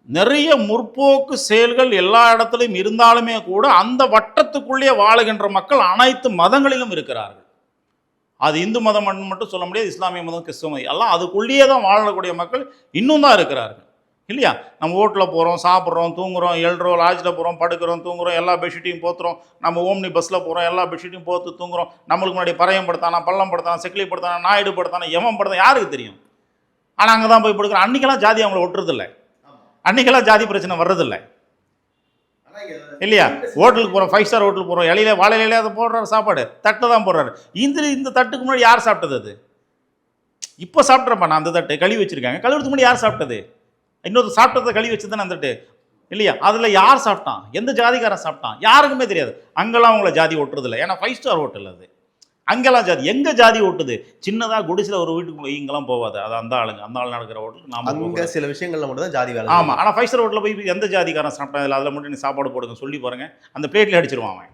நிறைய முற்போக்கு செயல்கள் எல்லா இடத்துலையும் இருந்தாலுமே கூட அந்த வட்டத்துக்குள்ளே வாழுகின்ற மக்கள் அனைத்து மதங்களிலும் இருக்கிறார்கள். அது இந்து மதம் மட்டும் சொல்ல முடியாது, இஸ்லாமிய மதம், கிறிஸ்தவ மதம் எல்லாம் அதுக்குள்ளேயே தான் வாழக்கூடிய மக்கள் இன்னும் தான் இருக்கிறார்கள் இல்லையா? நம்ம ஓட்டில் போகிறோம், சாப்பிட்றோம், தூங்குறோம், எழுறோம், லாட்ஜில் போகிறோம், படுக்கிறோம், தூங்குறோம், எல்லா பெட்ஷீட்டையும் போத்துறோம். நம்ம ஓம்னி பஸ்ஸில் போகிறோம், எல்லா பெட்ஷீட்டையும் போத்து தூங்குறோம். நம்மளுக்கு முன்னாடி பறையம் படுத்தானா, பள்ளம் படுத்தானா, செக்கிலி படுத்தானா, நாயுடு படுத்தானா, எவன் படுத்தானா யாருக்கு தெரியும்? ஆனால் அங்கே தான் போய் படுக்கிறோம். அன்றைக்கெல்லாம் ஜாதி அவங்கள ஒட்டுறதில்லை, அன்றைக்கெல்லாம் ஜாதி பிரச்சனை வர்றதில்லை இல்லையா? ஹோட்டலுக்கு போகிறோம், 5 ஸ்டார் ஹோட்டலுக்கு போகிறோம், இலையில வாழை இலையில அதை போடுறாரு, சாப்பாடு தட்டை தான் போடுறாரு. இந்த தட்டுக்கு முன்னாடி யார் சாப்பிட்டது? அது இப்போ சாப்பிட்றப்பா நான் அந்த தட்டு கழுவி வச்சுருக்காங்க, கழுவுறதுக்கு முன்னாடி யார் சாப்பிட்டது? இன்னொரு சாப்பிட்டதை கழுவி வச்சு தானே அந்த தட்டு இல்லையா? அதில் யார் சாப்பிட்டான், எந்த ஜாதிக்காரன் சாப்பிட்டான், யாருக்குமே தெரியாது. அங்கெல்லாம் அவங்கள ஜாதி ஓட்டுறதில்லை, ஏன்னா 5 ஸ்டார் ஹோட்டல் அது. அங்கெல்லாம் ஜாதி எங்கே ஜாதி ஓட்டுது? சின்னதாக குடிசில் ஒரு வீட்டுக்கு இங்கெல்லாம் போகாது, அது அந்த ஆளுங்க, அந்த ஆள் நடக்கிற ஹோட்டலுக்கு நாம அங்கே சில விஷயங்கள்ல மட்டும் தான் ஜாதி வேலை. ஆமாம், ஆனால் 5 ஸ்டார் ஹோட்டலில் போய் எந்த ஜாதிக்காரன் சாப்பிட்டா அதில் மட்டும் நீ சாப்பாடு போடுங்க சொல்லி பாருங்க, அந்த பிளேட்டில் அடிச்சிருவான் அவன்.